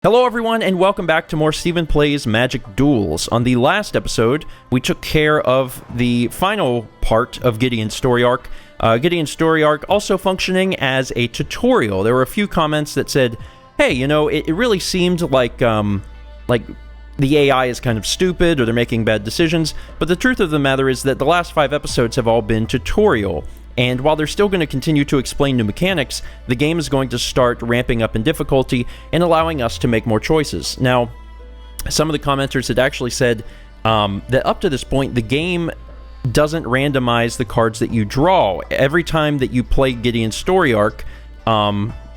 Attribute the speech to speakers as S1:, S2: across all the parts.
S1: Hello everyone, and welcome back to more StephenPlays Magic Duels. On the last episode, we took care of the final part of Gideon's story arc. Gideon's story arc also functioning as a tutorial. There were a few comments that said, hey, you know, it really seemed like the AI is kind of stupid or they're making bad decisions, but the truth of the matter is that the last 5 episodes have all been tutorial. And while they're still going to continue to explain new mechanics, the game is going to start ramping up in difficulty and allowing us to make more choices. Now, some of the commenters had actually said that up to this point, the game doesn't randomize the cards that you draw. Every time that you play Gideon's story arc,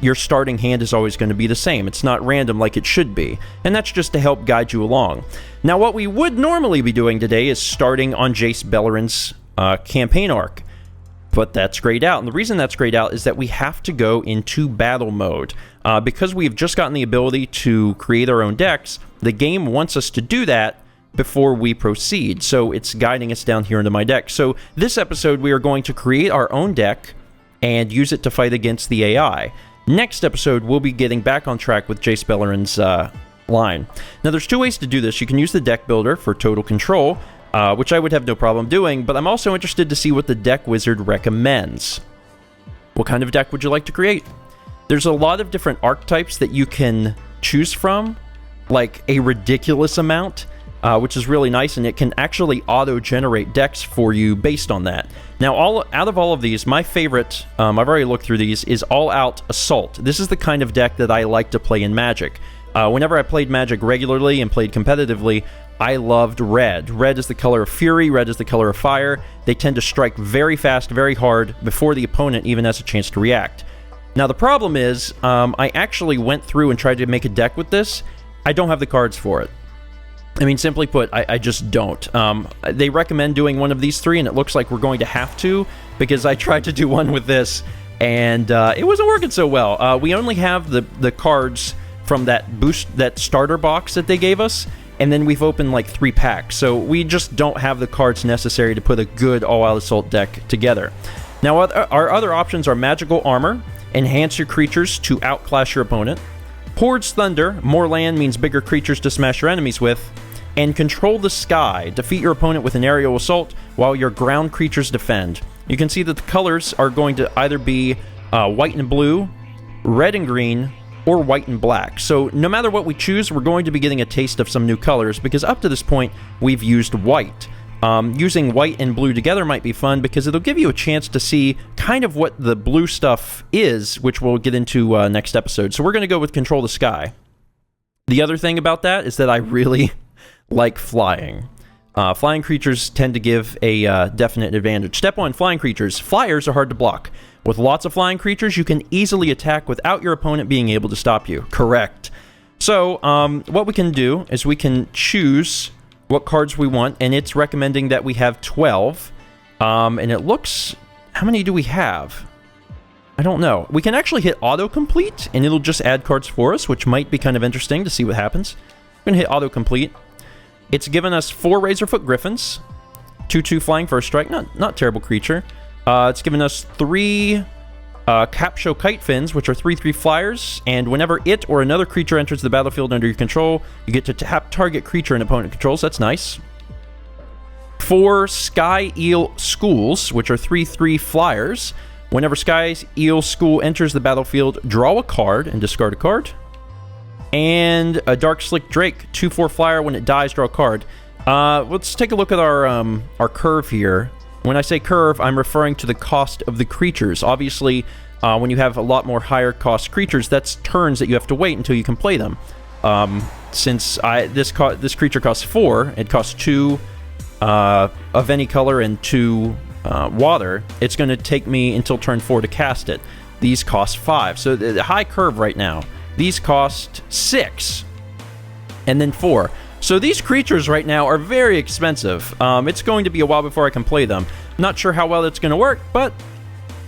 S1: your starting hand is always going to be the same. It's not random like it should be. And that's just to help guide you along. Now, what we would normally be doing today is starting on Jace Bellerin's campaign arc. But that's grayed out, and the reason that's grayed out is that we have to go into battle mode. Because we've just gotten the ability to create our own decks, the game wants us to do that before we proceed, so it's guiding us down here into my deck. So this episode, we are going to create our own deck and use it to fight against the AI. Next episode, we'll be getting back on track with Jace Bellerin's line. Now, there's 2 ways to do this. You can use the deck builder for total control, which I would have no problem doing, but I'm also interested to see what the deck wizard recommends. What kind of deck would you like to create? There's a lot of different archetypes that you can choose from, like a ridiculous amount, which is really nice, and it can actually auto-generate decks for you based on that. Now, out of all of these, my favorite, I've already looked through these, is All-Out Assault. This is the kind of deck that I like to play in Magic. Whenever I played Magic regularly and played competitively, I loved red. Red is the color of fury, red is the color of fire. They tend to strike very fast, very hard, before the opponent even has a chance to react. Now, the problem is, I actually went through and tried to make a deck with this. I don't have the cards for it. I mean, simply put, I just don't. They recommend doing one of these 3, and it looks like we're going to have to, because I tried to do one with this, and it wasn't working so well. We only have the cards from that starter box that they gave us, and then we've opened like 3 packs, so we just don't have the cards necessary to put a good all-out assault deck together. Now, our other options are Magical Armor, enhance your creatures to outclass your opponent, Horde's Thunder, more land means bigger creatures to smash your enemies with, and Control the Sky, defeat your opponent with an aerial assault while your ground creatures defend. You can see that the colors are going to either be white and blue, red and green, or white and black. So no matter what we choose, we're going to be getting a taste of some new colors, because up to this point, we've used white. Using white and blue together might be fun, because it'll give you a chance to see kind of what the blue stuff is, which we'll get into next episode. So we're going to go with Control the Sky. The other thing about that is that I really like flying. Flying creatures tend to give a definite advantage. Step 1, flying creatures. Flyers are hard to block. With lots of flying creatures, you can easily attack without your opponent being able to stop you. Correct. So, what we can do is we can choose what cards we want, and it's recommending that we have 12. And it looks... How many do we have? I don't know. We can actually hit autocomplete, and it'll just add cards for us, which might be kind of interesting to see what happens. I'm going to hit autocomplete. It's given us 4 Razorfoot Griffins, 2/2 Flying First Strike, not terrible creature. It's given us 3 Capsho Kite Fins, which are 3/3 flyers, and whenever it or another creature enters the battlefield under your control, you get to tap target creature an opponent controls. That's nice. 4 Sky Eel Schools, which are 3/3 flyers. Whenever Sky Eel School enters the battlefield, draw a card and discard a card. And a Dark Slick Drake, 2/4 flyer. When it dies, draw a card. Let's take a look at our curve here. When I say curve, I'm referring to the cost of the creatures. Obviously, when you have a lot more higher cost creatures, that's turns that you have to wait until you can play them. Since this creature costs 4, it costs 2 of any color and 2 water, it's going to take me until turn 4 to cast it. These cost 5. So the high curve right now. These cost 6, and then 4. So these creatures right now are very expensive. It's going to be a while before I can play them. Not sure how well it's going to work, but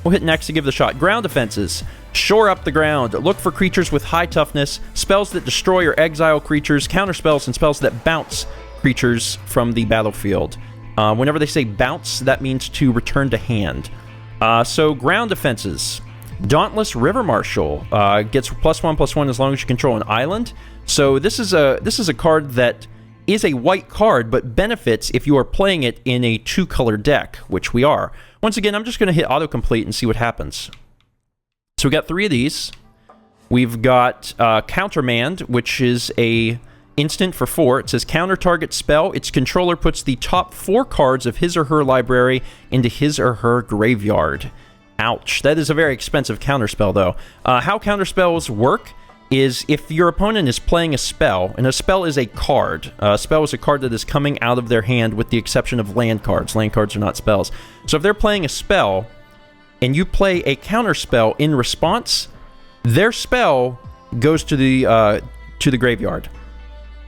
S1: we'll hit next to give it a shot. Ground defenses. Shore up the ground. Look for creatures with high toughness, spells that destroy or exile creatures, counterspells, and spells that bounce creatures from the battlefield. Whenever they say bounce, that means to return to hand. So ground defenses. Dauntless River Marshal gets +1/+1 as long as you control an island. So this is a card that is a white card, but benefits if you are playing it in a 2-color deck, which we are. Once again, I'm just going to hit autocomplete and see what happens. So we got 3 of these. We've got Countermand, which is a instant for 4. It says counter target spell. Its controller puts the top 4 cards of his or her library into his or her graveyard. Ouch. That is a very expensive counterspell, though. How counterspells work is if your opponent is playing a spell, and a spell is a card. A spell is a card that is coming out of their hand with the exception of land cards. Land cards are not spells. So if they're playing a spell, and you play a counterspell in response, their spell goes to the graveyard,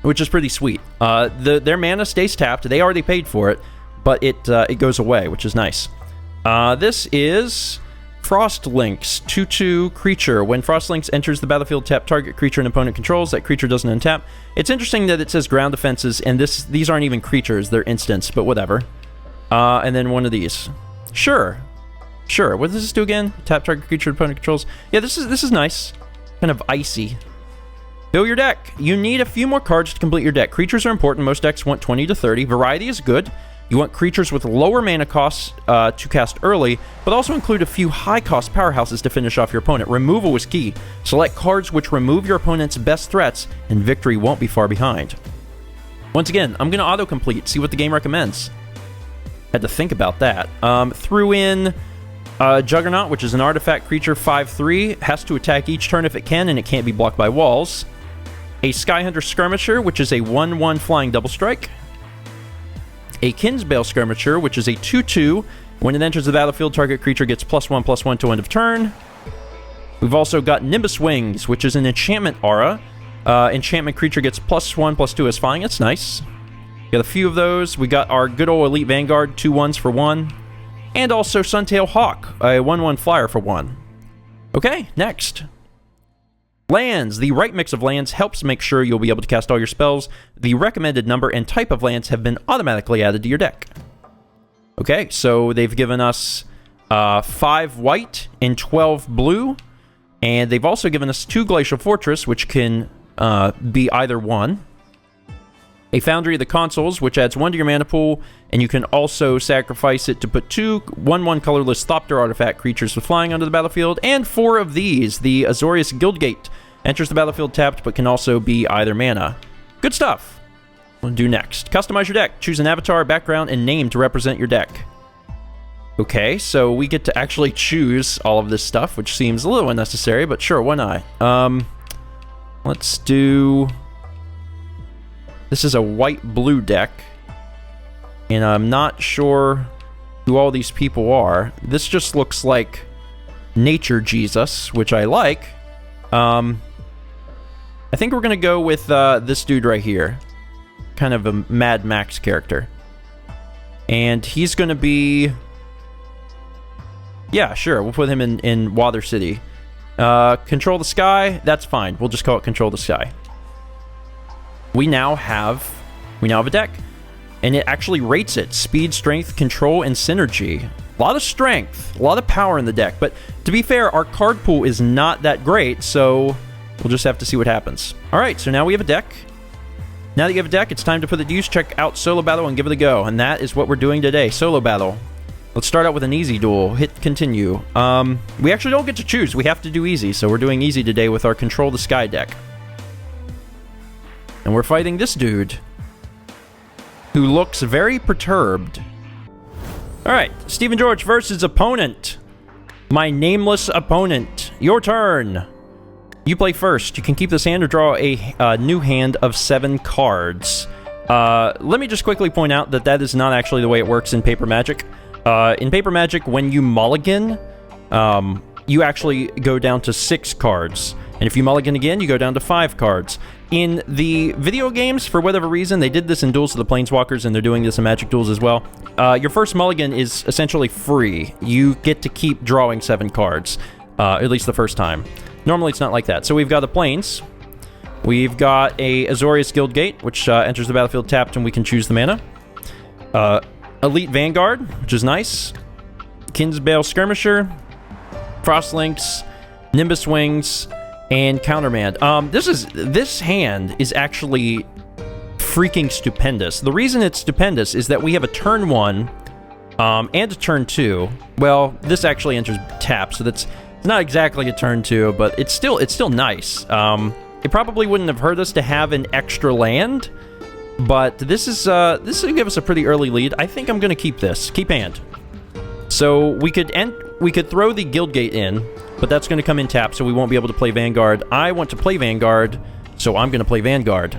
S1: which is pretty sweet. Their mana stays tapped. They already paid for it, but it goes away, which is nice. This is Frostlinks, 2/2 creature. When Frostlinks enters the battlefield, tap target creature an opponent controls. That creature doesn't untap. It's interesting that it says ground defenses, and these aren't even creatures. They're instants, but whatever. And then one of these. Sure. What does this do again? Tap target creature opponent controls. Yeah, this is nice. Kind of icy. Fill your deck. You need a few more cards to complete your deck. Creatures are important. Most decks want 20 to 30. Variety is good. You want creatures with lower mana costs to cast early, but also include a few high-cost powerhouses to finish off your opponent. Removal is key. Select cards which remove your opponent's best threats, and victory won't be far behind. Once again, I'm going to autocomplete, see what the game recommends. Had to think about that. Threw in Juggernaut, which is an artifact creature, 5/3. Has to attack each turn if it can, and it can't be blocked by walls. A Skyhunter Skirmisher, which is a 1/1 flying double strike. A Kinsbale Skirmisher, which is a 2/2. When it enters the battlefield, target creature gets +1/+1 to end of turn. We've also got Nimbus Wings, which is an enchantment aura. Enchantment creature gets +1/+2 as flying. It's nice. Got a few of those. We got our good old Elite Vanguard, 2 1s for 1. And also Suntail Hawk, a 1/1 flyer for 1. Okay, next. Lands. The right mix of lands helps make sure you'll be able to cast all your spells. The recommended number and type of lands have been automatically added to your deck. Okay, so they've given us 5 white and 12 blue. And they've also given us 2 Glacial Fortress, which can be either one. A Foundry of the Consuls, which adds 1 to your mana pool, and you can also sacrifice it to put 2 1/1 colorless Thopter artifact creatures with flying onto the battlefield, and 4 of these. The Azorius Guildgate enters the battlefield tapped, but can also be either mana. Good stuff. We'll do next. Customize your deck. Choose an avatar, background, and name to represent your deck. Okay, so we get to actually choose all of this stuff, which seems a little unnecessary, but sure, why not? Let's do... This is a white-blue deck, and I'm not sure who all these people are. This just looks like Nature Jesus, which I like. I think we're going to go with this dude right here. Kind of a Mad Max character. And he's going to be... Yeah, sure, we'll put him in Water City. Control the Sky, that's fine. We'll just call it Control the Sky. We now have a deck, and it actually rates it. Speed, strength, control, and synergy. A lot of strength, a lot of power in the deck, but to be fair, our card pool is not that great, so we'll just have to see what happens. Alright, so now we have a deck. Now that you have a deck, it's time to put it to use. Check out Solo Battle and give it a go, and that is what we're doing today, Solo Battle. Let's start out with an easy duel. Hit continue. We actually don't get to choose. We have to do easy, so we're doing easy today with our Control the Sky deck. And we're fighting this dude, who looks very perturbed. Alright, Stephen George versus opponent. My nameless opponent. Your turn. You play first. You can keep this hand or draw a new hand of 7 cards. Let me just quickly point out that that is not actually the way it works in Paper Magic. In Paper Magic, when you mulligan, you actually go down to 6 cards. And if you mulligan again, you go down to 5 cards. In the video games, for whatever reason, they did this in Duels of the Planeswalkers, and they're doing this in Magic Duels as well. Your first mulligan is essentially free. You get to keep drawing 7 cards, at least the first time. Normally, it's not like that. So we've got the Plains. We've got a Azorius Guildgate, which enters the battlefield tapped, and we can choose the mana. Elite Vanguard, which is nice. Kinsbale Skirmisher. Frostlinks. Nimbus Wings. and countermand. This hand is actually freaking stupendous. The reason it's stupendous is that we have a turn 1 and a turn 2. Well, this actually enters tap, so that's not exactly a turn 2, but it's still nice. It probably wouldn't have hurt us to have an extra land, but this will give us a pretty early lead. I think I'm gonna keep this. Keep hand. So we could throw the Guildgate in, but that's gonna come in tap, so we won't be able to play Vanguard. I want to play Vanguard, so I'm gonna play Vanguard.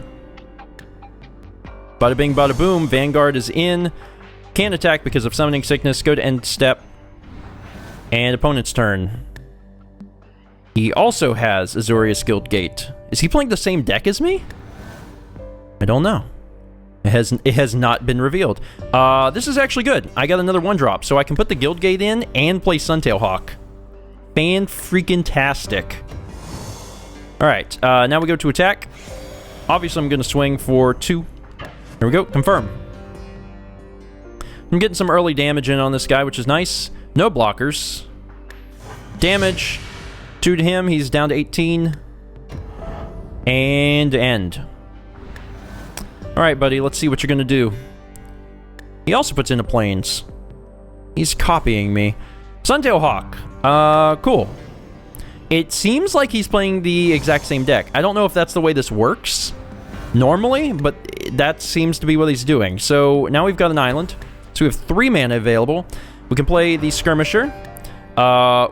S1: Bada bing, bada boom. Vanguard is in. Can't attack because of Summoning Sickness. Go to end step. And opponent's turn. He also has Azorius Guildgate. Is he playing the same deck as me? I don't know. It has not been revealed. This is actually good. I got another 1-drop, so I can put the Guildgate in and play Suntail Hawk. Fan-freaking-tastic. Alright, now we go to attack. Obviously, I'm going to swing for 2. Here we go. Confirm. I'm getting some early damage in on this guy, which is nice. No blockers. Damage. 2 to him. He's down to 18. And end. Alright, buddy. Let's see what you're going to do. He also puts into planes. He's copying me. Suntail Hawk. Cool. It seems like he's playing the exact same deck. I don't know if that's the way this works normally, but that seems to be what he's doing. So now we've got an island. So we have 3 mana available. We can play the Skirmisher.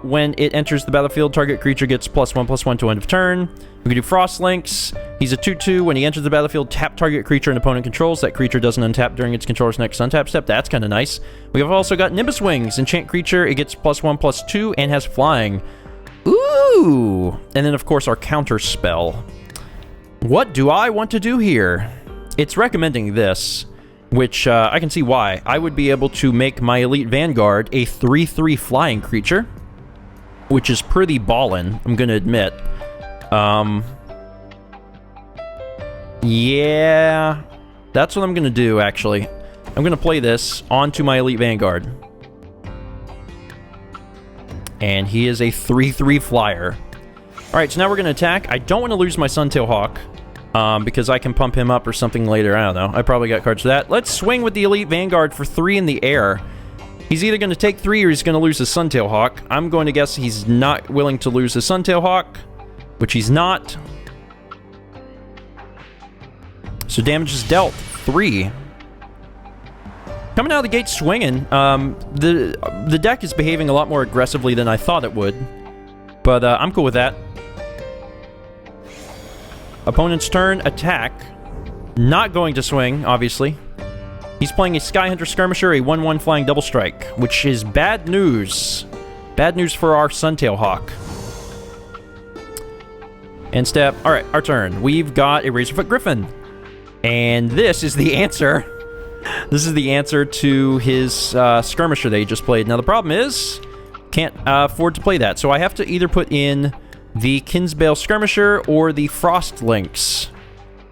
S1: When it enters the battlefield, target creature gets +1/+1 to end of turn. We can do Frost Links. He's a 2/2. When he enters the battlefield, tap target creature an opponent controls. That creature doesn't untap during its controller's next untap step. That's kind of nice. We have also got Nimbus Wings. Enchant creature. It gets +1/+2 and has flying. Ooh! And then, of course, our counter spell. What do I want to do here? It's recommending this, which I can see why. I would be able to make my Elite Vanguard a 3/3 flying creature, which is pretty ballin', I'm gonna admit. Yeah, that's what I'm gonna do, actually. I'm gonna play this onto my Elite Vanguard. And he is a 3/3 flyer. Alright, so now we're gonna attack. I don't want to lose my Suntail Hawk, because I can pump him up or something later. I don't know. I probably got cards for that. Let's swing with the Elite Vanguard for 3 in the air. He's either going to take 3 or he's going to lose his Suntail Hawk. I'm going to guess he's not willing to lose his Suntail Hawk, which he's not. So damage is dealt. 3. Coming out of the gate swinging. The deck is behaving a lot more aggressively than I thought it would. But I'm cool with that. Opponent's turn, attack. Not going to swing, obviously. He's playing a Skyhunter Skirmisher, a 1/1 flying double strike, which is bad news. Bad news for our Suntail Hawk. End step. Alright, our turn. We've got a Razorfoot Griffin. And this is the answer. This is the answer to his Skirmisher that he just played. Now, the problem is, can't afford to play that. So I have to either put in the Kinsbale Skirmisher or the Frost Links.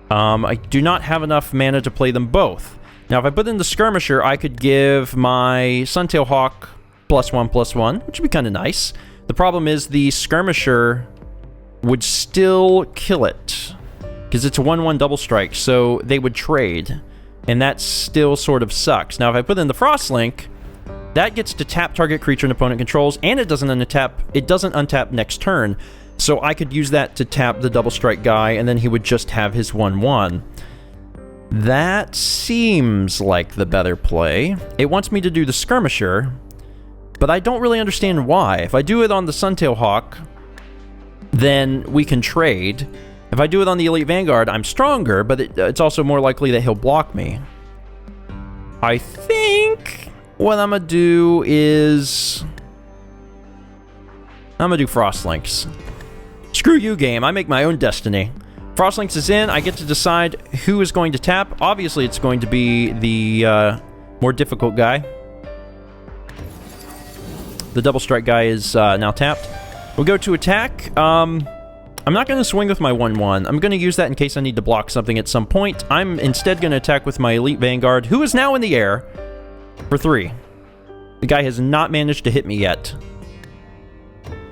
S1: I do not have enough mana to play them both. Now, if I put in the Skirmisher, I could give my Suntail Hawk +1/+1, which would be kind of nice. The problem is the Skirmisher would still kill it, because it's a 1/1 double strike, so they would trade, and that still sort of sucks. Now, if I put in the Frost Link, that gets to tap target creature an opponent controls, and it doesn't untap next turn. So I could use that to tap the double strike guy, and then he would just have his 1/1. That seems like the better play. It wants me to do the Skirmisher, but I don't really understand why. If I do it on the Suntail Hawk, then we can trade. If I do it on the Elite Vanguard, I'm stronger, but it's also more likely that he'll block me. I think what I'm gonna do is I'm gonna do Frost Links. Screw you, game. I make my own destiny. Frost Links is in. I get to decide who is going to tap. Obviously, it's going to be the more difficult guy. The double strike guy is now tapped. We'll go to attack. I'm not going to swing with my 1/1. I'm going to use that in case I need to block something at some point. I'm instead going to attack with my Elite Vanguard, who is now in the air, for 3. The guy has not managed to hit me yet.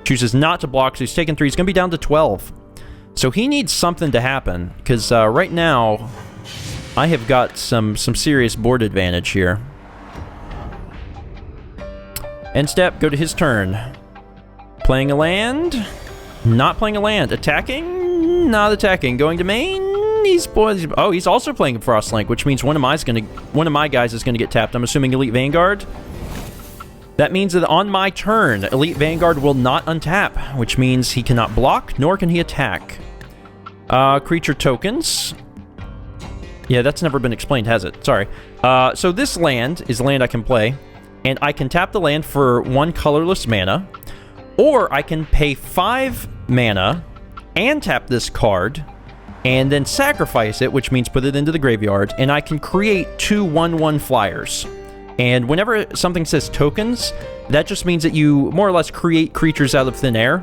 S1: Chooses not to block, so he's taken 3. He's going to be down to 12. So he needs something to happen, because right now I have got some serious board advantage here. End step, go to his turn. Playing a land? Not playing a land. Attacking? Not attacking. Going to main? He's also playing Frostlink, which means one of my guys is gonna get tapped. I'm assuming Elite Vanguard. That means that on my turn, Elite Vanguard will not untap, which means he cannot block, nor can he attack. Creature tokens. Yeah, that's never been explained, has it? Sorry. So this land is land I can play, and I can tap the land for 1 colorless mana, or I can pay 5 mana and tap this card, and then sacrifice it, which means put it into the graveyard, and I can create 2 1/1 flyers. And whenever something says tokens, that just means that you more or less create creatures out of thin air,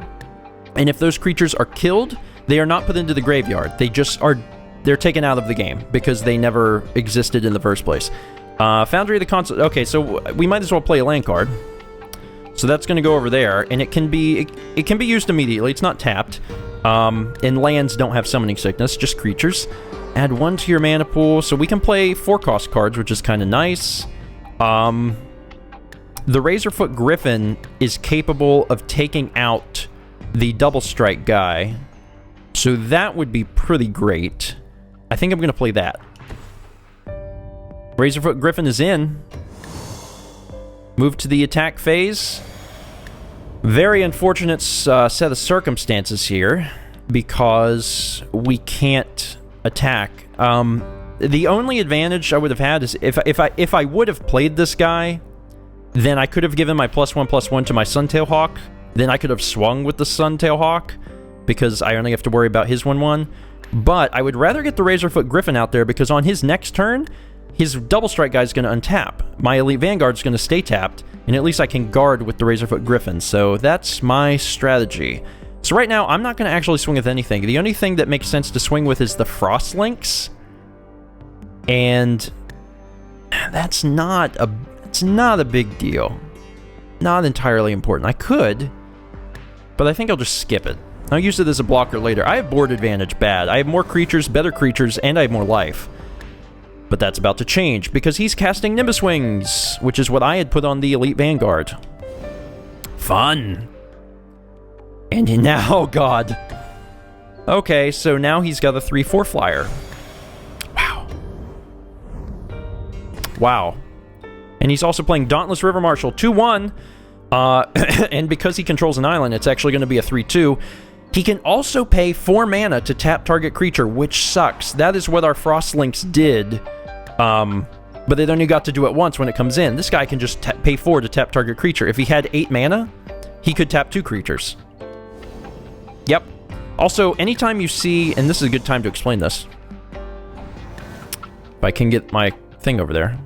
S1: and if those creatures are killed, they are not put into the graveyard. They just are... they're taken out of the game, because they never existed in the first place. Foundry of the Console... okay, so we might as well play a land card. So that's going to go over there, and it can be used immediately. It's not tapped. And lands don't have summoning sickness, just creatures. Add 1 to your mana pool, so we can play 4-cost cards, which is kind of nice. The Razorfoot Griffin is capable of taking out the Double Strike guy, so that would be pretty great. I think I'm going to play that. Razorfoot Griffin is in. Move to the attack phase. Very unfortunate set of circumstances here, because we can't attack. The only advantage I would have had is if I would have played this guy, then I could have given my +1/+1 to my Suntail Hawk. Then I could have swung with the Suntail Hawk, because I only have to worry about his 1/1. But I would rather get the Razorfoot Griffin out there, because on his next turn, his Double Strike guy is going to untap. My Elite Vanguard is going to stay tapped, and at least I can guard with the Razorfoot Griffin. So that's my strategy. So right now, I'm not going to actually swing with anything. The only thing that makes sense to swing with is the Frostlinks. And that's not a big deal. Not entirely important. I could, but I think I'll just skip it. I'll use it as a blocker later. I have board advantage bad. I have more creatures, better creatures, and I have more life. But that's about to change, because he's casting Nimbus Wings, which is what I had put on the Elite Vanguard. Fun! And now, oh god. Okay, so now he's got a 3/4 flyer. Wow. Wow. And he's also playing Dauntless River Marshal, 2/1. And because he controls an island, it's actually going to be a 3/2. He can also pay 4 mana to tap target creature, which sucks. That is what our Frostlinks did. But they only got to do it once when it comes in. This guy can just pay 4 to tap target creature. If he had 8 mana, he could tap 2 creatures. Yep. Also, anytime you see... and this is a good time to explain this. If I can get my thing over there.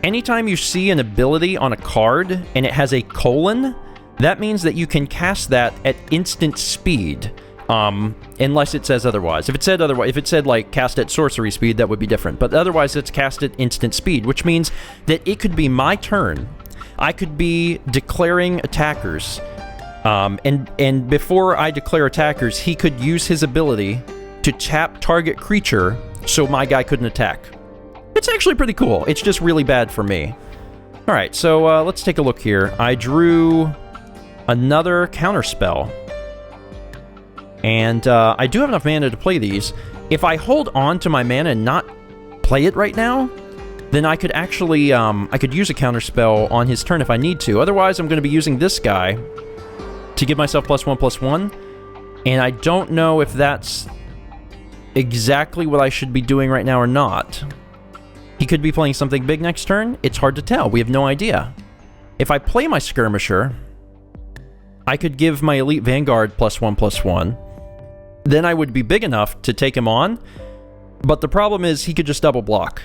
S1: Anytime you see an ability on a card and it has a colon, that means that you can cast that at instant speed. Unless it says otherwise. If it said otherwise, if it said like cast at sorcery speed, that would be different. But otherwise, it's cast at instant speed, which means that it could be my turn. I could be declaring attackers, and before I declare attackers, he could use his ability to tap target creature, so my guy couldn't attack. It's actually pretty cool. It's just really bad for me. All right, so let's take a look here. I drew another counterspell. And I do have enough mana to play these. If I hold on to my mana and not play it right now, then I could actually, I could use a counterspell on his turn if I need to. Otherwise, I'm going to be using this guy to give myself +1/+1. And I don't know if that's exactly what I should be doing right now or not. He could be playing something big next turn. It's hard to tell. We have no idea. If I play my Skirmisher, I could give my Elite Vanguard +1/+1. Then I would be big enough to take him on, but the problem is he could just double block.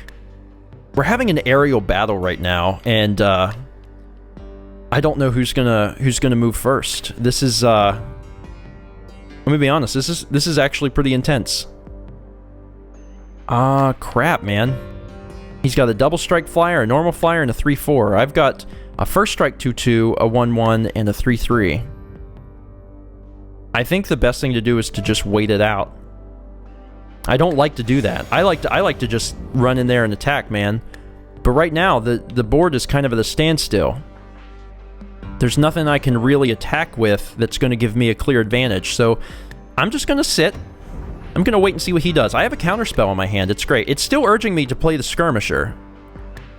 S1: We're having an aerial battle right now, and I don't know who's gonna move first. This is let me be honest, this is actually pretty intense. Crap, man. He's got a double strike flyer, a normal flyer, and a 3/4. I've got a first strike 2/2, a 1/1, and a 3/3. I think the best thing to do is to just wait it out. I don't like to do that. I like to just run in there and attack, man. But right now, the board is kind of at a standstill. There's nothing I can really attack with that's going to give me a clear advantage. So I'm just going to sit. I'm going to wait and see what he does. I have a counterspell in my hand. It's great. It's still urging me to play the Skirmisher.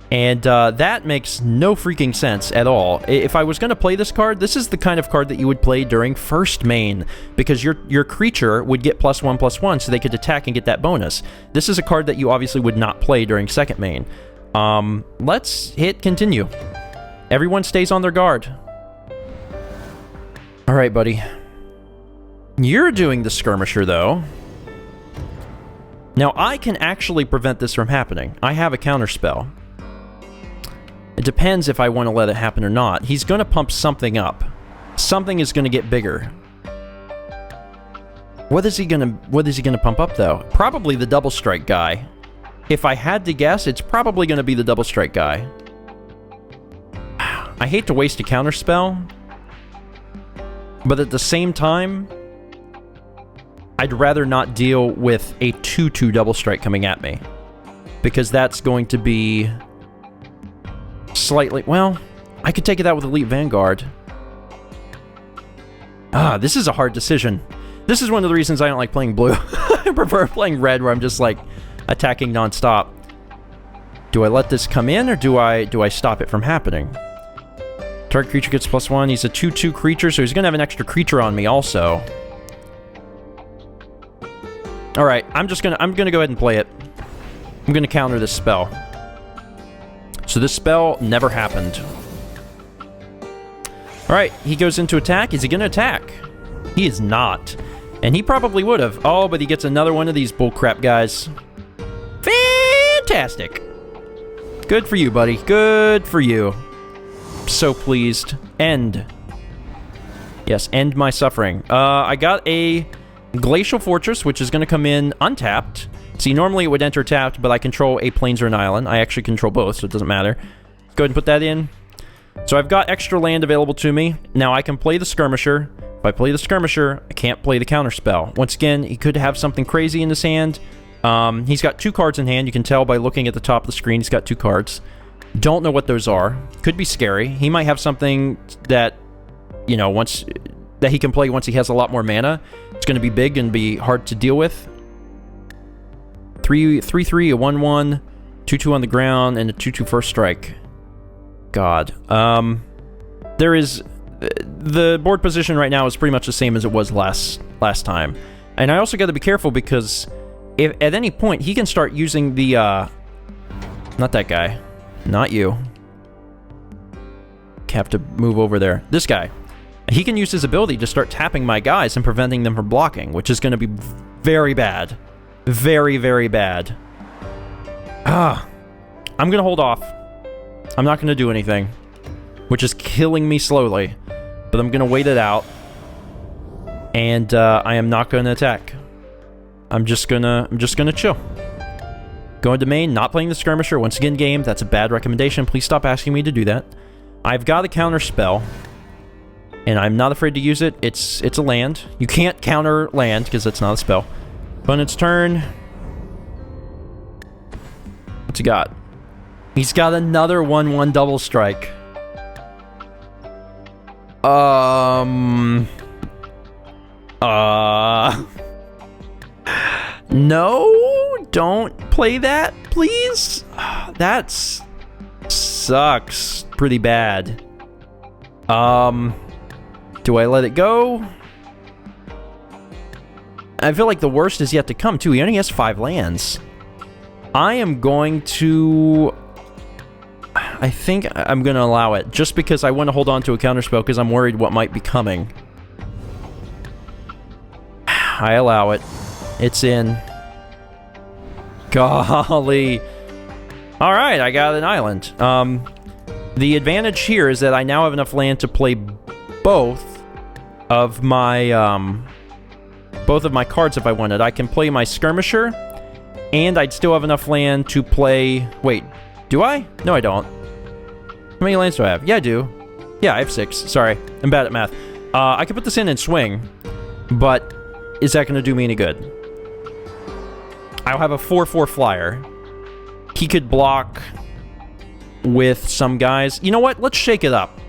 S1: And that makes no freaking sense at all. If I was going to play this card, this is the kind of card that you would play during first main, because your creature would get +1/+1, so they could attack and get that bonus. This is a card that you obviously would not play during second main. Let's hit continue. Everyone stays on their guard. Alright, buddy. You're doing the Skirmisher, though. Now, I can actually prevent this from happening. I have a counterspell. It depends if I want to let it happen or not. He's going to pump something up. Something is going to get bigger. What is he going to pump up, though? Probably the double strike guy. If I had to guess, it's probably going to be the double strike guy. I hate to waste a counterspell, but at the same time, I'd rather not deal with a 2/2 double strike coming at me, because that's going to be slightly... Well, I could take it out with Elite Vanguard. This is a hard decision. This is one of the reasons I don't like playing blue. I prefer playing red, where I'm just, like, attacking non-stop. Do I let this come in, or do I stop it from happening? Target creature gets +1. He's a 2/2 creature, so he's gonna have an extra creature on me also. Alright, I'm gonna go ahead and play it. I'm gonna counter this spell. So this spell never happened. Alright, he goes into attack. Is he gonna attack? He is not. And he probably would have. Oh, but he gets another one of these bullcrap guys. Fantastic. Good for you, buddy. Good for you. So pleased. End. Yes, end my suffering. I got a Glacial Fortress, which is going to come in untapped. See, normally it would enter tapped, but I control a plains or an island. I actually control both, so it doesn't matter. Go ahead and put that in. So I've got extra land available to me. Now I can play the Skirmisher. If I play the Skirmisher, I can't play the Counterspell. Once again, he could have something crazy in his hand. He's got 2 cards in hand. You can tell by looking at the top of the screen, he's got 2 cards. Don't know what those are. Could be scary. He might have something that, you know, that he can play once he has a lot more mana. It's going to be big and be hard to deal with. 3/3, a 1/1, 2/2 on the ground, and a 2/2 first strike. God. There is... The board position right now is pretty much the same as it was last time. And I also got to be careful, because if at any point he can start using the... Not that guy. Not you. Have to move over there. This guy. He can use his ability to start tapping my guys and preventing them from blocking, which is going to be very bad. Very, very bad. I'm going to hold off. I'm not going to do anything, which is killing me slowly. But I'm going to wait it out. And I am not going to attack. I'm just gonna chill. Going to main, not playing the Skirmisher. Once again, game, that's a bad recommendation. Please stop asking me to do that. I've got a counter spell, and I'm not afraid to use it. It's a land. You can't counter land, because that's not a spell. Opponent's turn. What's he got? He's got another 1/1 double strike. No, don't play that, please. That sucks pretty bad. Do I let it go? I feel like the worst is yet to come, too. He only has 5 lands. I am going to... I think I'm going to allow it, just because I want to hold on to a counterspell, because I'm worried what might be coming. I allow it. It's in. Golly. Alright, I got an island. The advantage here is that I now have enough land to play both of my cards if I wanted. I can play my Skirmisher, and I'd still have enough land to play... Wait, do I? No, I don't. How many lands do I have? Yeah, I do. Yeah, I have 6. Sorry, I'm bad at math. I could put this in and swing. But is that going to do me any good? I'll have a 4/4 flyer. He could block with some guys. You know what? Let's shake it up.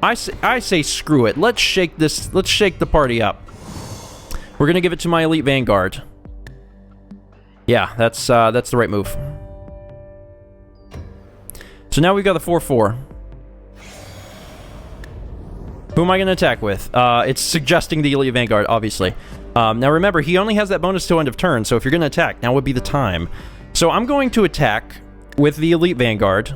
S1: I say screw it. Let's shake the party up. We're going to give it to my Elite Vanguard. Yeah, that's the right move. So now we've got the 4/4. Who am I going to attack with? It's suggesting the Elite Vanguard, obviously. Now remember, he only has that bonus till end of turn, so if you're going to attack, now would be the time. So I'm going to attack with the Elite Vanguard.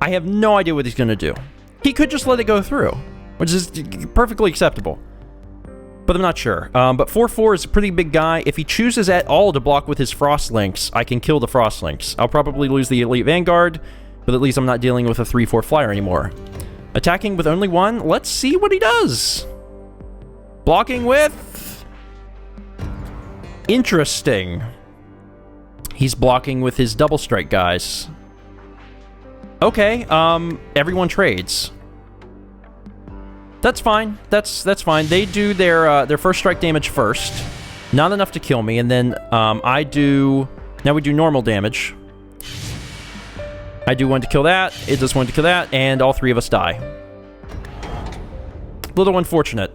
S1: I have no idea what he's going to do. He could just let it go through, which is perfectly acceptable. But I'm not sure. But 4/4 is a pretty big guy. If he chooses at all to block with his Frost Links, I can kill the Frost Links. I'll probably lose the Elite Vanguard, but at least I'm not dealing with a 3/4 flyer anymore. Attacking with only one, let's see what he does. Blocking with... Interesting. He's blocking with his double strike guys. Okay, everyone trades. That's fine. That's fine. They do their first strike damage first. Not enough to kill me, and then I do... Now we do normal damage. I do one to kill that, it does one to kill that, and all three of us die. Little unfortunate.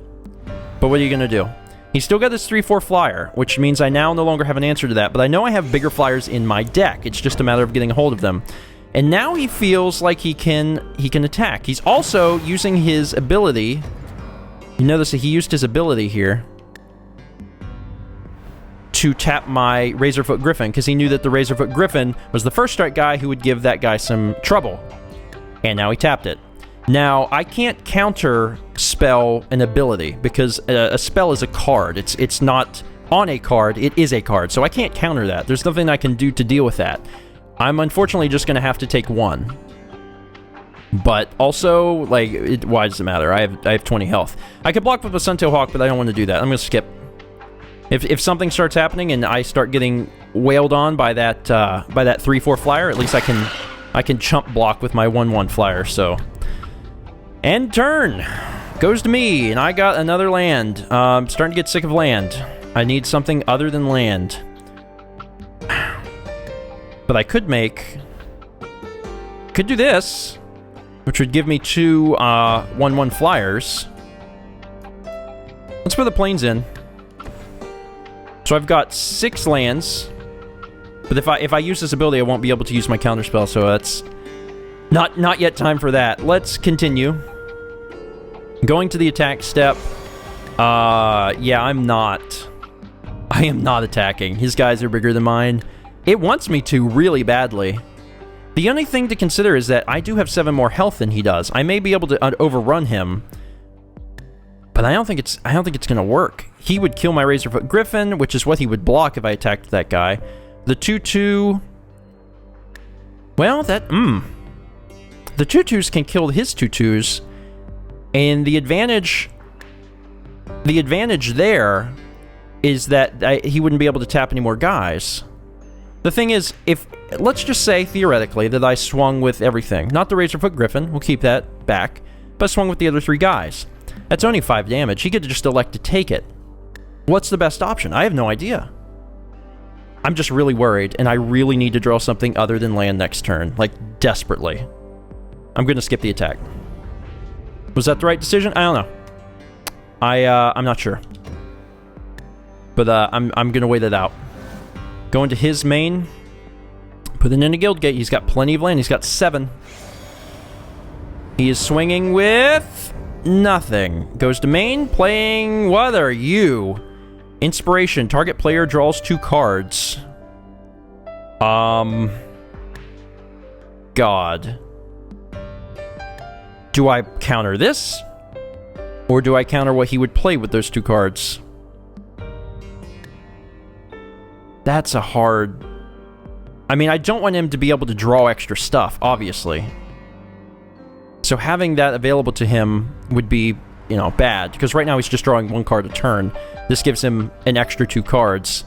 S1: But what are you gonna do? He's still got this 3/4 flyer, which means I now no longer have an answer to that, but I know I have bigger flyers in my deck. It's just a matter of getting a hold of them. And now he feels like he can attack. He's also using his ability. You notice that he used his ability here to tap my Razorfoot Griffin, because he knew that the Razorfoot Griffin was the first strike guy who would give that guy some trouble. And now he tapped it. Now, I can't counter spell an ability, because a spell is a card. It's not on a card, it is a card. So I can't counter that. There's nothing I can do to deal with that. I'm unfortunately just going to have to take one. But also, like, why does it matter? I have 20 health. I could block with a Suntail Hawk, but I don't want to do that. I'm going to skip. If something starts happening and I start getting wailed on by that 3/4 flyer, at least I can chump block with my 1/1 flyer. So, end turn goes to me, and I got another land. I'm starting to get sick of land. I need something other than land. But I could do this, which would give me two 1/1 flyers. Let's put the planes in. So I've got 6 lands, but if I use this ability, I won't be able to use my counterspell, so that's not yet time for that. Let's continue. Going to the attack step. Yeah, I am not attacking. His guys are bigger than mine. It wants me to really badly. The only thing to consider is that I do have 7 more health than he does. I may be able to overrun him, but I don't think it's gonna work. He would kill my Razorfoot Griffin, which is what he would block if I attacked that guy. The 2/2. Well, the 2/2s can kill his 2/2s, and the advantage there is that he wouldn't be able to tap any more guys. The thing is, let's just say, theoretically, that I swung with everything. Not the Razorfoot Griffin, we'll keep that back, but I swung with the other 3 guys. That's only 5 damage. He could just elect to take it. What's the best option? I have no idea. I'm just really worried, and I really need to draw something other than land next turn. Like, desperately. I'm going to skip the attack. Was that the right decision? I don't know. I'm not sure. But I'm going to wait it out. Going to his main. Put it in a guild gate. He's got plenty of land. He's got 7. He is swinging with nothing. Goes to main. Playing... What are you? Inspiration. Target player draws 2 cards. God. Do I counter this? Or do I counter what he would play with those 2 cards? That's a hard... I mean, I don't want him to be able to draw extra stuff, obviously. So having that available to him would be, you know, bad. Because right now he's just drawing 1 card a turn. This gives him an extra 2 cards.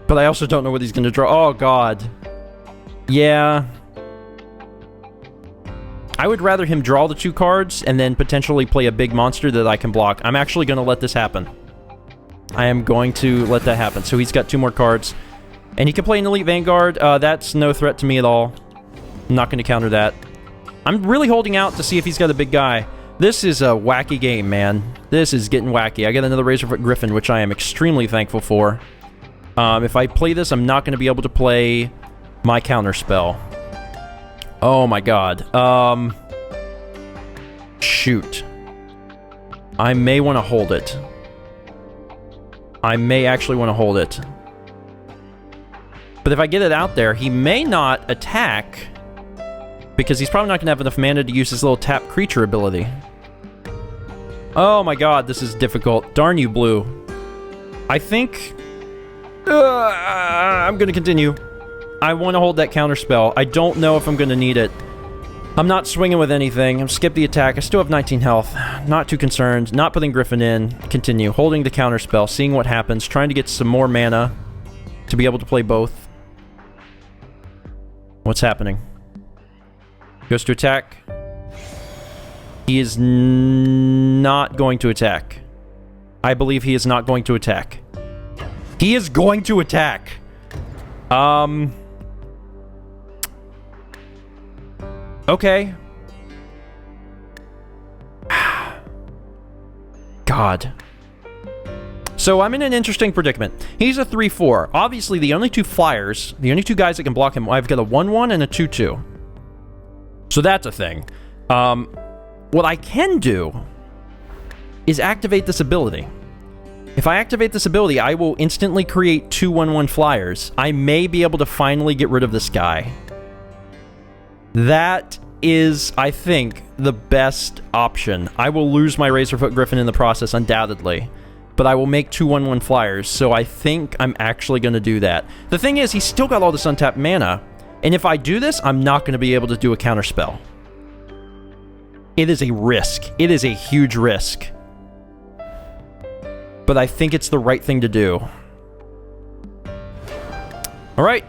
S1: But I also don't know what he's going to draw. Oh, God. Yeah. I would rather him draw the 2 cards and then potentially play a big monster that I can block. I'm actually going to let this happen. I am going to let that happen. So he's got 2 more cards. And he can play an Elite Vanguard. That's no threat to me at all. I'm not going to counter that. I'm really holding out to see if he's got a big guy. This is a wacky game, man. This is getting wacky. I got another Razorfoot Griffin, which I am extremely thankful for. If I play this, I'm not going to be able to play my counter spell. Oh my god. Shoot. I may want to hold it. I may actually want to hold it. But if I get it out there, he may not attack, because he's probably not going to have enough mana to use his little tap creature ability. Oh my god, this is difficult. Darn you, blue. I think... I'm going to continue. I want to hold that counter spell. I don't know if I'm going to need it. I'm not swinging with anything. I'm skip the attack. I still have 19 health. Not too concerned. Not putting Griffin in. Continue. Holding the counter spell. Seeing what happens. Trying to get some more mana to be able to play both. What's happening? Goes to attack. He is not going to attack. I believe he is not going to attack. He is going to attack. Okay. God. So I'm in an interesting predicament. He's a 3-4. Obviously, the only 2 flyers, the only 2 guys that can block him, I've got a 1-1 and a 2-2. So that's a thing. What I can do is activate this ability. If I activate this ability, I will instantly create 2 1-1 flyers. I may be able to finally get rid of this guy. That is, I think, the best option. I will lose my Razorfoot Griffin in the process, undoubtedly. But I will make 2 1-1 flyers, so I think I'm actually going to do that. The thing is, he's still got all this untapped mana, and if I do this, I'm not going to be able to do a counterspell. It is a risk. It is a huge risk. But I think it's the right thing to do. Alright.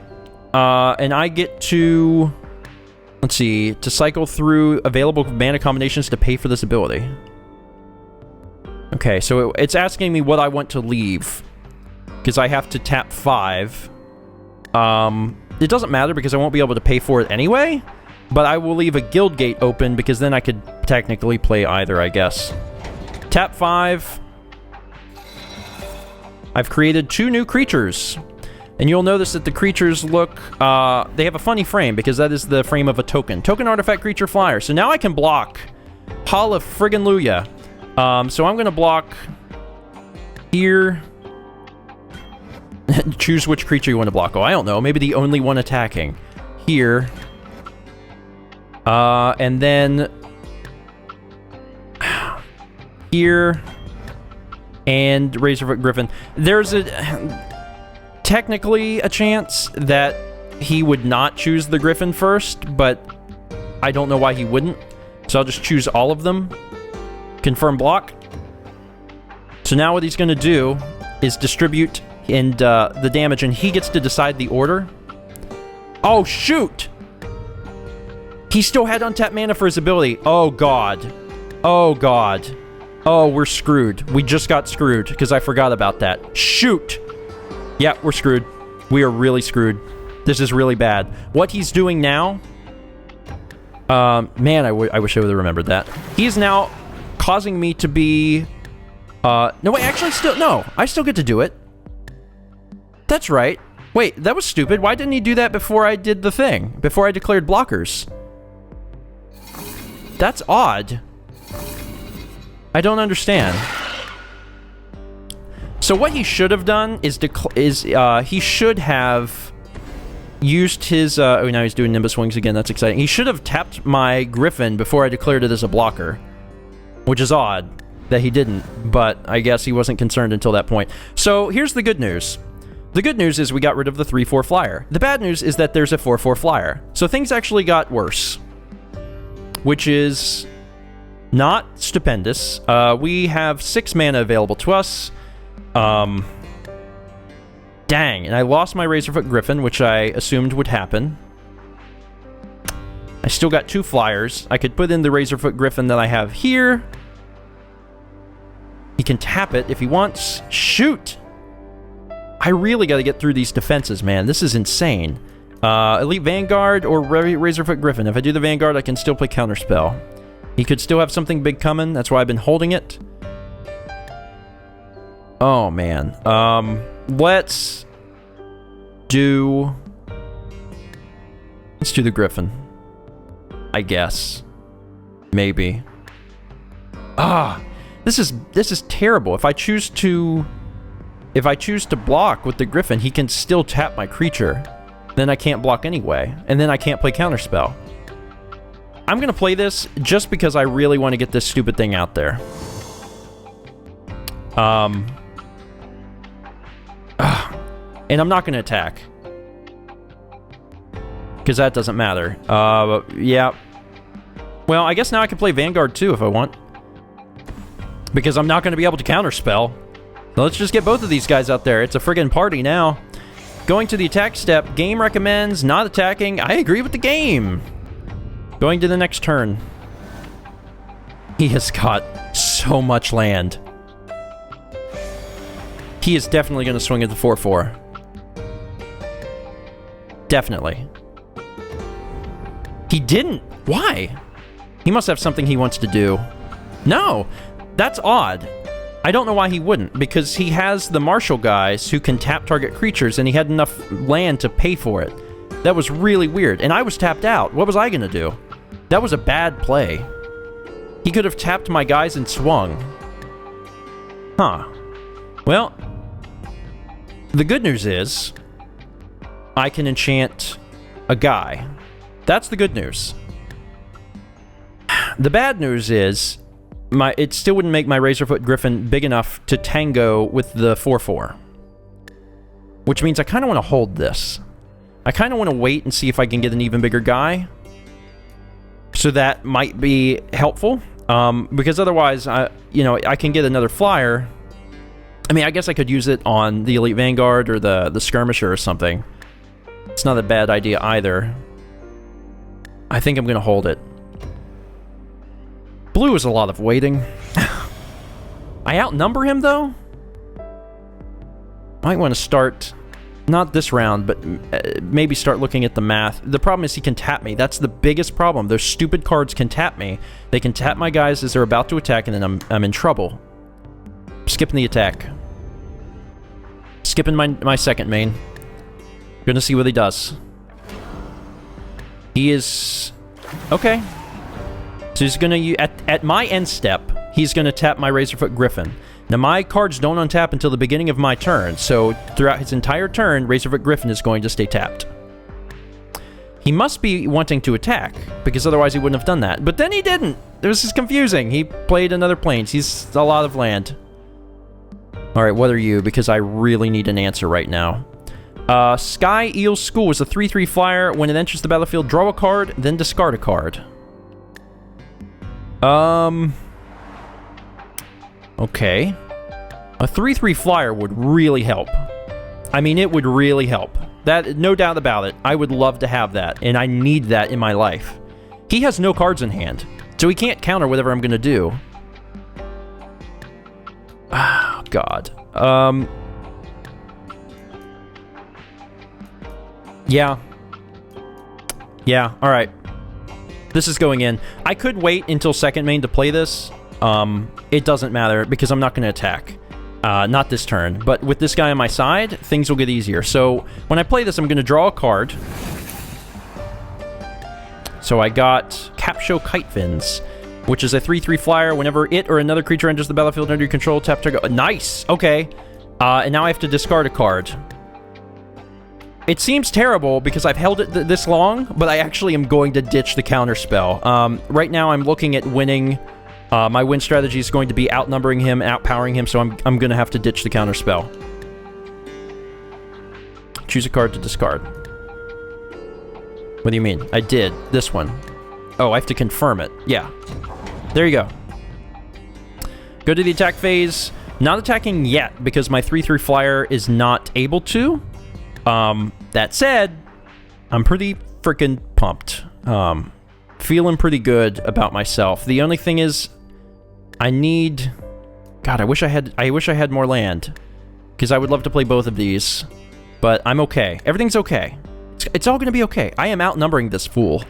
S1: And I get to... Let's see. To cycle through available mana combinations to pay for this ability. Okay, so it's asking me what I want to leave. Because I have to tap 5. It doesn't matter because I won't be able to pay for it anyway. But I will leave a guild gate open because then I could technically play either, I guess. Tap 5. I've created 2 new creatures. And you'll notice that the creatures look... they have a funny frame because that is the frame of a token. Token artifact creature flyer. So now I can block. Hall of friggin' Luya. So I'm going to block here. Choose which creature you want to block. Oh, I don't know. Maybe the only one attacking. Here. And then... here. And Razorfoot Griffin. There's technically a chance that he would not choose the Griffin first, but I don't know why he wouldn't. So I'll just choose all of them. Confirm block. So now what he's going to do is distribute and the damage, and he gets to decide the order. Oh, shoot! He still had untapped mana for his ability. Oh, God. Oh, God. Oh, we're screwed. We just got screwed because I forgot about that. Shoot! Yeah, we're screwed. We are really screwed. This is really bad. What he's doing now... man, I wish I would have remembered that. He is now causing me to be... no, wait, actually, no. I still get to do it. That's right. Wait, that was stupid. Why didn't he do that before I did the thing? Before I declared blockers? That's odd. I don't understand. So what he should have done is he should have used his... oh, now he's doing Nimbus Wings again. That's exciting. He should have tapped my Griffin before I declared it as a blocker. Which is odd that he didn't, but I guess he wasn't concerned until that point. So here's the good news. The good news is we got rid of the 3-4 flyer. The bad news is that there's a 4-4 flyer. So things actually got worse. Which is not stupendous. We have 6 mana available to us. Dang, and I lost my Razorfoot Griffin, which I assumed would happen. I still got 2 flyers. I could put in the Razorfoot Griffin that I have here. He can tap it if he wants. Shoot! I really got to get through these defenses, man. This is insane. Elite Vanguard or Razorfoot Griffin. If I do the Vanguard, I can still play Counterspell. He could still have something big coming. That's why I've been holding it. Oh, man. Let's do the Griffin. I guess. Maybe. This is terrible. If I choose to block with the Griffin, he can still tap my creature. Then I can't block anyway, and then I can't play Counterspell. I'm gonna play this just because I really want to get this stupid thing out there. And I'm not gonna attack. Because that doesn't matter. Yeah. Well, I guess now I can play Vanguard too if I want. Because I'm not going to be able to counterspell. So let's just get both of these guys out there. It's a friggin' party now. Going to the attack step. Game recommends not attacking. I agree with the game. Going to the next turn. He has got so much land. He is definitely going to swing at the 4/4. Definitely. He didn't. Why? He must have something he wants to do. No, that's odd. I don't know why he wouldn't, because he has the martial guys who can tap target creatures, and he had enough land to pay for it. That was really weird, and I was tapped out. What was I going to do? That was a bad play. He could have tapped my guys and swung. Huh. Well, the good news is I can enchant a guy. That's the good news. The bad news is it still wouldn't make my Razorfoot Griffin big enough to tango with the 4/4. Which means I kind of want to hold this. I kind of want to wait and see if I can get an even bigger guy. So that might be helpful. Because otherwise, I can get another flyer. I mean, I guess I could use it on the Elite Vanguard or the Skirmisher or something. It's not a bad idea either. I think I'm going to hold it. Blue is a lot of waiting. I outnumber him, though? Might want to start, not this round, but maybe start looking at the math. The problem is he can tap me. That's the biggest problem. Those stupid cards can tap me. They can tap my guys as they're about to attack, and then I'm in trouble. Skipping the attack. Skipping my second main. Gonna see what he does. He is... Okay. So he's gonna... At my end step, he's gonna tap my Razorfoot Griffin. Now, my cards don't untap until the beginning of my turn, so throughout his entire turn, Razorfoot Griffin is going to stay tapped. He must be wanting to attack, because otherwise he wouldn't have done that. But then he didn't! This is confusing. He played another Plains. He's a lot of land. Alright, what are you? Because I really need an answer right now. Sky Eel School is a 3/3 flyer. When it enters the battlefield, draw a card, then discard a card. Okay. A 3/3 flyer would really help. I mean, it would really help. That, no doubt about it. I would love to have that, and I need that in my life. He has no cards in hand, so he can't counter whatever I'm gonna do. Ah, God. Yeah. Yeah, alright. This is going in. I could wait until second main to play this. It doesn't matter, because I'm not going to attack. Not this turn. But with this guy on my side, things will get easier. So, when I play this, I'm going to draw a card. So I got Capsho Kitefins, which is a 3/3 flyer. Whenever it or another creature enters the battlefield under your control, tap target. Nice! Okay. And now I have to discard a card. It seems terrible because I've held it this long, but I actually am going to ditch the counterspell. Right now I'm looking at winning. My win strategy is going to be outnumbering him, outpowering him, so I'm going to have to ditch the counterspell. Choose a card to discard. What do you mean? I did. This one. Oh, I have to confirm it. Yeah. There you go. Go to the attack phase. Not attacking yet, because my 3/3 flyer is not able to. That said, I'm pretty freaking pumped. Feeling pretty good about myself. The only thing is, I need... God, I wish I had more land. Because I would love to play both of these. But I'm okay. Everything's okay. It's all going to be okay. I am outnumbering this fool.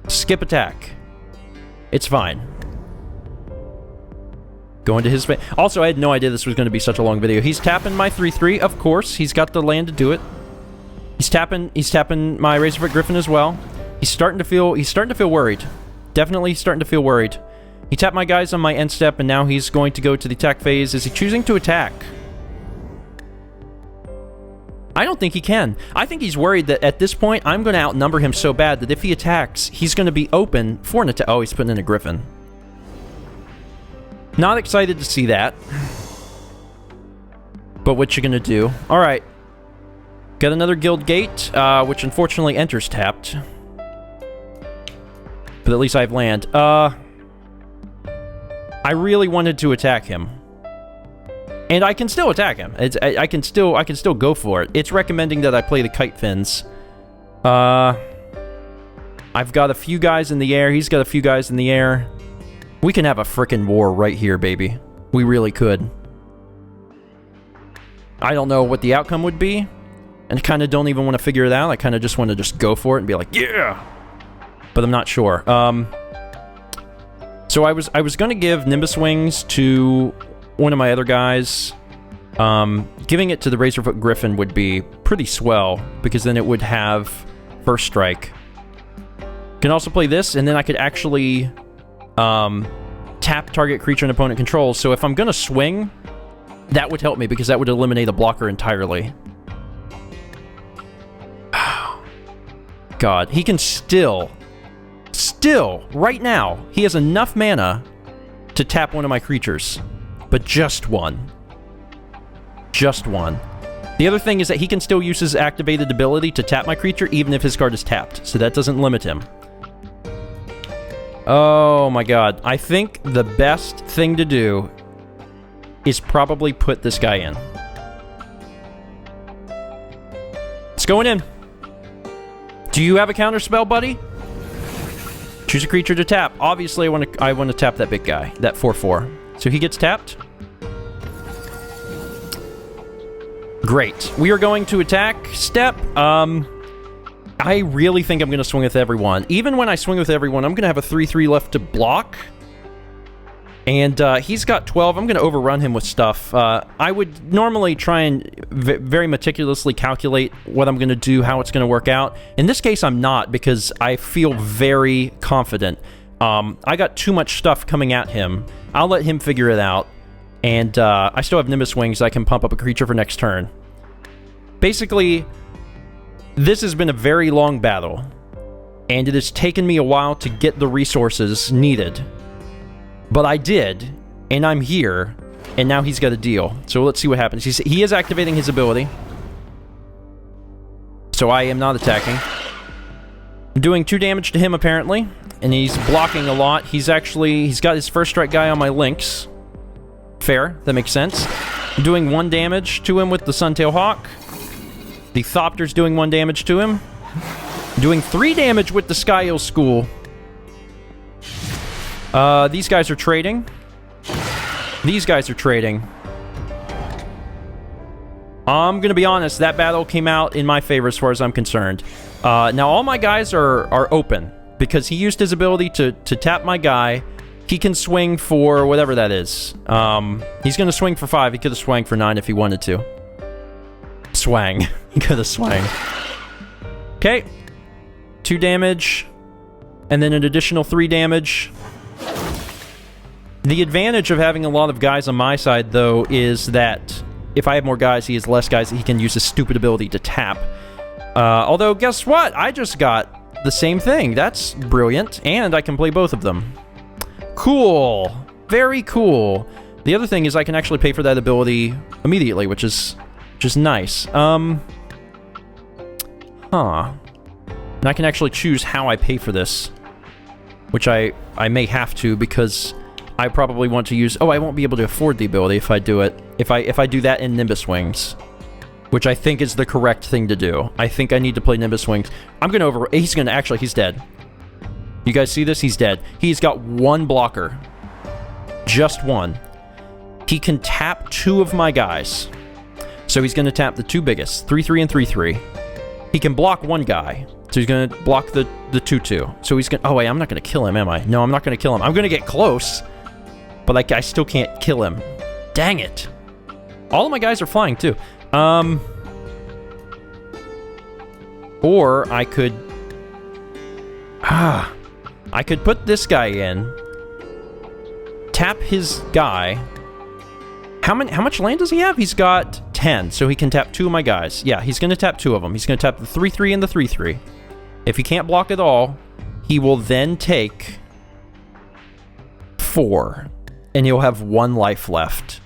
S1: Skip attack. It's fine. Going to his face. Also, I had no idea this was going to be such a long video. He's tapping my 3/3, of course. He's got the land to do it. He's tapping my Razorfoot Griffin as well. He's starting to feel worried. Definitely starting to feel worried. He tapped my guys on my end step, and now he's going to go to the attack phase. Is he choosing to attack? I don't think he can. I think he's worried that at this point, I'm going to outnumber him so bad that if he attacks, he's going to be open for an attack. Oh, he's putting in a Griffin. Not excited to see that. But what you gonna do? Alright. Got another guild gate, which unfortunately enters tapped. But at least I have land. I really wanted to attack him. And I can still attack him. I can still go for it. It's recommending that I play the kite fins. I've got a few guys in the air. He's got a few guys in the air. We can have a frickin' war right here, baby. We really could. I don't know what the outcome would be. And I kind of don't even want to figure it out. I kind of just want to just go for it and be like, yeah! But I'm not sure. So I was going to give Nimbus Wings to one of my other guys. Giving it to the Razorfoot Griffin would be pretty swell, because then it would have first strike. Can also play this, and then I could actually... tap target creature and opponent controls. So if I'm gonna swing, that would help me, because that would eliminate a blocker entirely. God, he can still, right now, he has enough mana to tap one of my creatures. But just one. Just one. The other thing is that he can still use his activated ability to tap my creature, even if his card is tapped. So that doesn't limit him. Oh my god. I think the best thing to do is probably put this guy in. It's going in. Do you have a counter spell, buddy? Choose a creature to tap. Obviously, I want to tap that big guy, that 4/4. So he gets tapped. Great. We are going to attack step. I really think I'm going to swing with everyone. Even when I swing with everyone, I'm going to have a 3/3 left to block. And he's got 12. I'm going to overrun him with stuff. I would normally try and very meticulously calculate what I'm going to do, how it's going to work out. In this case, I'm not, because I feel very confident. I got too much stuff coming at him. I'll let him figure it out. And I still have Nimbus Wings. I can pump up a creature for next turn. Basically... this has been a very long battle, and it has taken me a while to get the resources needed. But I did, and I'm here, and now he's got a deal. So let's see what happens. He is activating his ability. So I am not attacking. I'm doing 2 damage to him, apparently, and he's blocking a lot. He's got his first strike guy on my links. Fair, that makes sense. I'm doing 1 damage to him with the Suntail Hawk. The Thopter's doing 1 damage to him. Doing 3 damage with the Sky Eel School. These guys are trading. These guys are trading. I'm gonna be honest, that battle came out in my favor as far as I'm concerned. Now all my guys are open, because he used his ability to tap my guy. He can swing for whatever that is. He's gonna swing for 5. He could have swung for 9 if he wanted to. Swang. He could have swang. Okay. 2 damage. And then an additional 3 damage. The advantage of having a lot of guys on my side, though, is that if I have more guys, he has less guys that he can use his stupid ability to tap. Although, guess what? I just got the same thing. That's brilliant. And I can play both of them. Cool. Very cool. The other thing is I can actually pay for that ability immediately, which is nice. And I can actually choose how I pay for this, which I may have to, because I probably want to use... oh, I won't be able to afford the ability if I do it. If I do that in Nimbus Wings, which I think is the correct thing to do. I think I need to play Nimbus Wings. I'm gonna he's dead. You guys see this? He's dead. He's got one blocker. Just one. He can tap 2 of my guys. So he's going to tap the 2 biggest, 3-3 and 3-3. He can block 1 guy. So he's going to block the 2-2. So he's going to... Oh, wait, I'm not going to kill him, am I? No, I'm not going to kill him. I'm going to get close. But, like, I still can't kill him. Dang it. All of my guys are flying, too. Or I could... I could put this guy in. Tap his guy. How much land does he have? He's got 10, so he can tap 2 of my guys. Yeah, he's going to tap 2 of them. He's going to tap the 3-3 and the 3-3. If he can't block at all, he will then take 4, and he'll have 1 life left.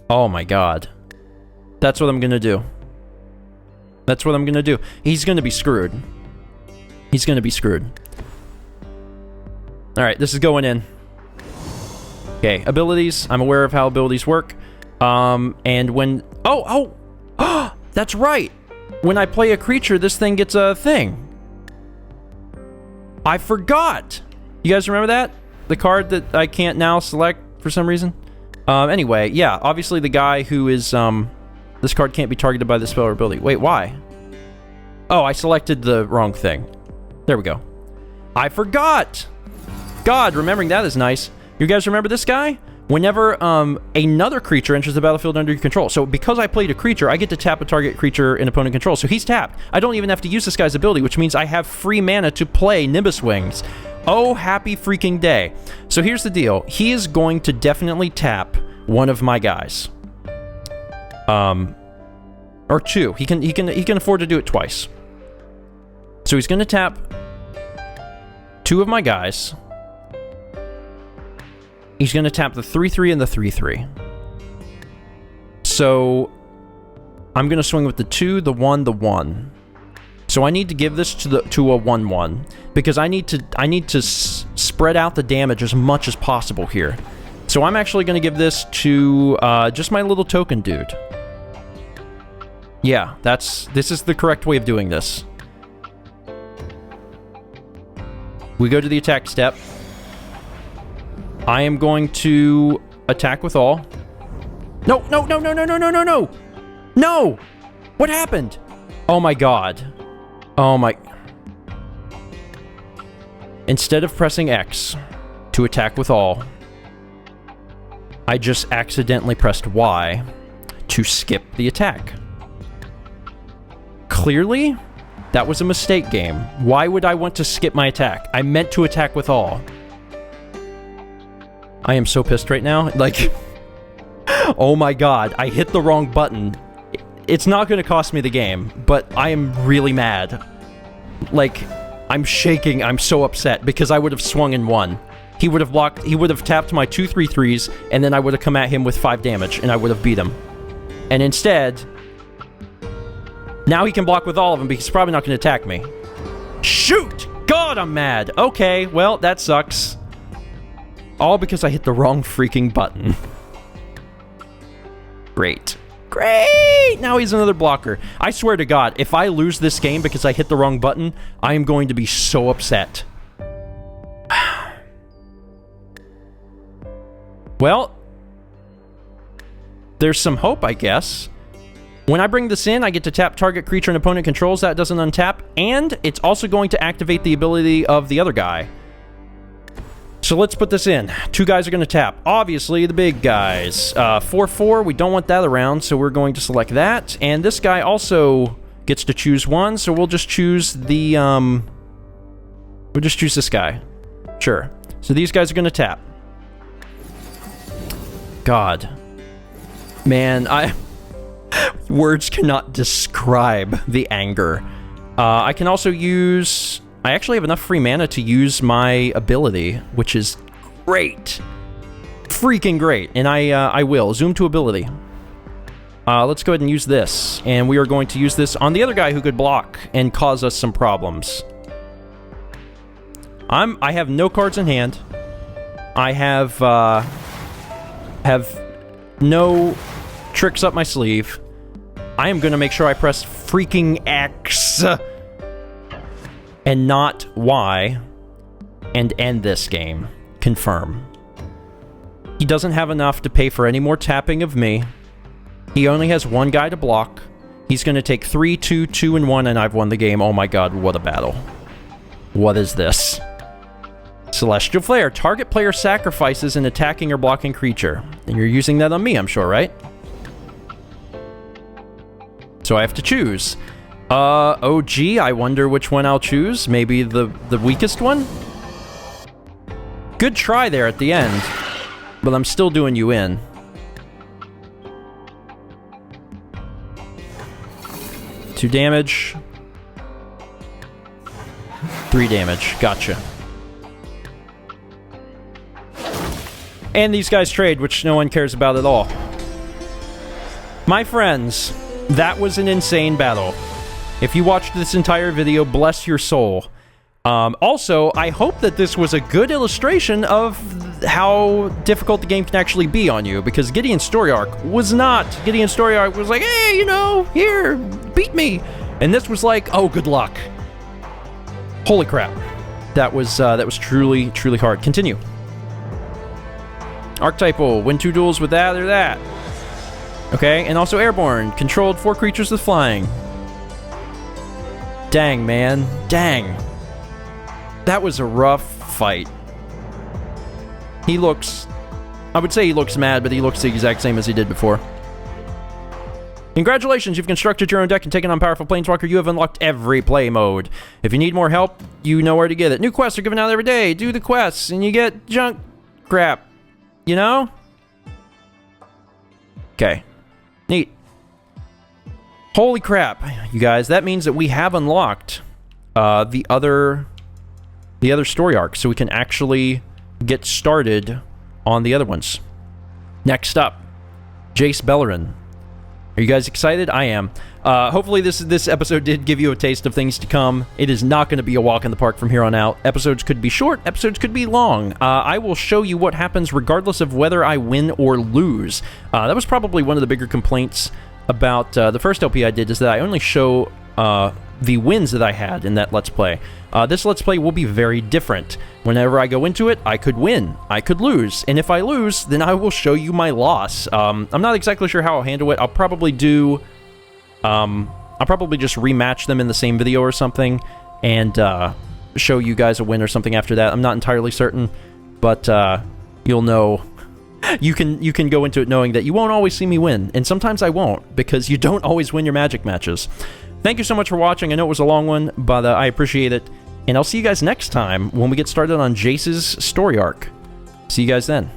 S1: Oh my god. That's what I'm going to do. That's what I'm going to do. He's going to be screwed. He's going to be screwed. Alright, this is going in. Okay, abilities. I'm aware of how abilities work. And when... Oh! That's right! When I play a creature, this thing gets a thing. I forgot! You guys remember that? The card that I can't now select for some reason? Anyway, yeah, obviously the guy who is... This card can't be targeted by the spell or ability. Wait, why? Oh, I selected the wrong thing. There we go. I forgot! God, remembering that is nice. You guys remember this guy? Whenever another creature enters the battlefield under your control. So because I played a creature, I get to tap a target creature in opponent control. So he's tapped. I don't even have to use this guy's ability, which means I have free mana to play Nimbus Wings. Oh, happy freaking day. So here's the deal. He is going to definitely tap one of my guys. Or 2. He can afford to do it twice. So he's going to tap 2 of my guys. He's going to tap the 3-3 and the 3-3. So I'm going to swing with the 2, the 1, the 1. So I need to give this to a 1-1 because I need to spread out the damage as much as possible here. So I'm actually going to give this to just my little token dude. Yeah, this is the correct way of doing this. We go to the attack step. I am going to attack with all. No! No! What happened? Oh my god. Oh my... Instead of pressing X to attack with all, I just accidentally pressed Y to skip the attack. Clearly, that was a mistake, game. Why would I want to skip my attack? I meant to attack with all. I am so pissed right now. Like, oh my god, I hit the wrong button. It's not going to cost me the game, but I am really mad. Like, I'm shaking. I'm so upset because I would have swung and won. He would have blocked. He would have tapped my 2 3-3s, and then I would have come at him with 5 damage, and I would have beat him. And instead, now he can block with all of them because he's probably not going to attack me. Shoot! God, I'm mad. Okay, well, that sucks. All because I hit the wrong freaking button. Great. Great! Now he's another blocker. I swear to God, if I lose this game because I hit the wrong button, I am going to be so upset. Well, there's some hope, I guess. When I bring this in, I get to tap target creature and opponent controls. That doesn't untap. And it's also going to activate the ability of the other guy. So let's put this in. 2 guys are going to tap. Obviously, the big guys. 4-4, we don't want that around, so we're going to select that. And this guy also gets to choose one, so we'll just choose the, we'll just choose this guy. Sure. So these guys are going to tap. God. Man, words cannot describe the anger. I can also use... I actually have enough free mana to use my ability, which is great. Freaking great. And I will. Zoom to ability. Let's go ahead and use this. And we are going to use this on the other guy who could block and cause us some problems. I have no cards in hand. I have no tricks up my sleeve. I am going to make sure I press freaking X. and not Y, and end this game. Confirm. He doesn't have enough to pay for any more tapping of me. He only has one guy to block. He's going to take 3, 2, 2, and 1, and I've won the game. Oh my god, what a battle. What is this? Celestial Flare. Target player sacrifices an attacking or blocking creature. And you're using that on me, I'm sure, right? So I have to choose. Oh gee, I wonder which one I'll choose. Maybe the weakest one? Good try there at the end. But I'm still doing you in. Two damage. 3 damage. Gotcha. And these guys trade, which no one cares about at all. My friends, that was an insane battle. If you watched this entire video, bless your soul. Also, I hope that this was a good illustration of how difficult the game can actually be on you, because Gideon's story arc was not. Gideon's story arc was like, hey, you know, here, beat me. And this was like, oh, good luck. Holy crap. That was truly, truly hard. Continue. Archetypal, win 2 duels with that or that. Okay, and also airborne, controlled 4 creatures with flying. Dang, man. Dang. That was a rough fight. He looks... I would say he looks mad, but he looks the exact same as he did before. Congratulations, you've constructed your own deck and taken on powerful Planeswalker. You have unlocked every play mode. If you need more help, you know where to get it. New quests are given out every day. Do the quests, and you get junk crap. You know? Okay. Neat. Holy crap, you guys. That means that we have unlocked the other story arc, so we can actually get started on the other ones. Next up, Jace Beleren. Are you guys excited? I am. Hopefully this episode did give you a taste of things to come. It is not going to be a walk in the park from here on out. Episodes could be short, episodes could be long. I will show you what happens regardless of whether I win or lose. That was probably one of the bigger complaints about the first LP I did, is that I only show the wins that I had in that Let's Play. This Let's Play will be very different. Whenever I go into it, I could win, I could lose, and if I lose, then I will show you my loss. I'm not exactly sure how I'll handle it. I'll probably do... I'll probably just rematch them in the same video or something, and show you guys a win or something after that. I'm not entirely certain, but you'll know... You can go into it knowing that you won't always see me win, and sometimes I won't, because you don't always win your Magic matches. Thank you so much for watching. I know it was a long one, but I appreciate it. And I'll see you guys next time when we get started on Jace's story arc. See you guys then.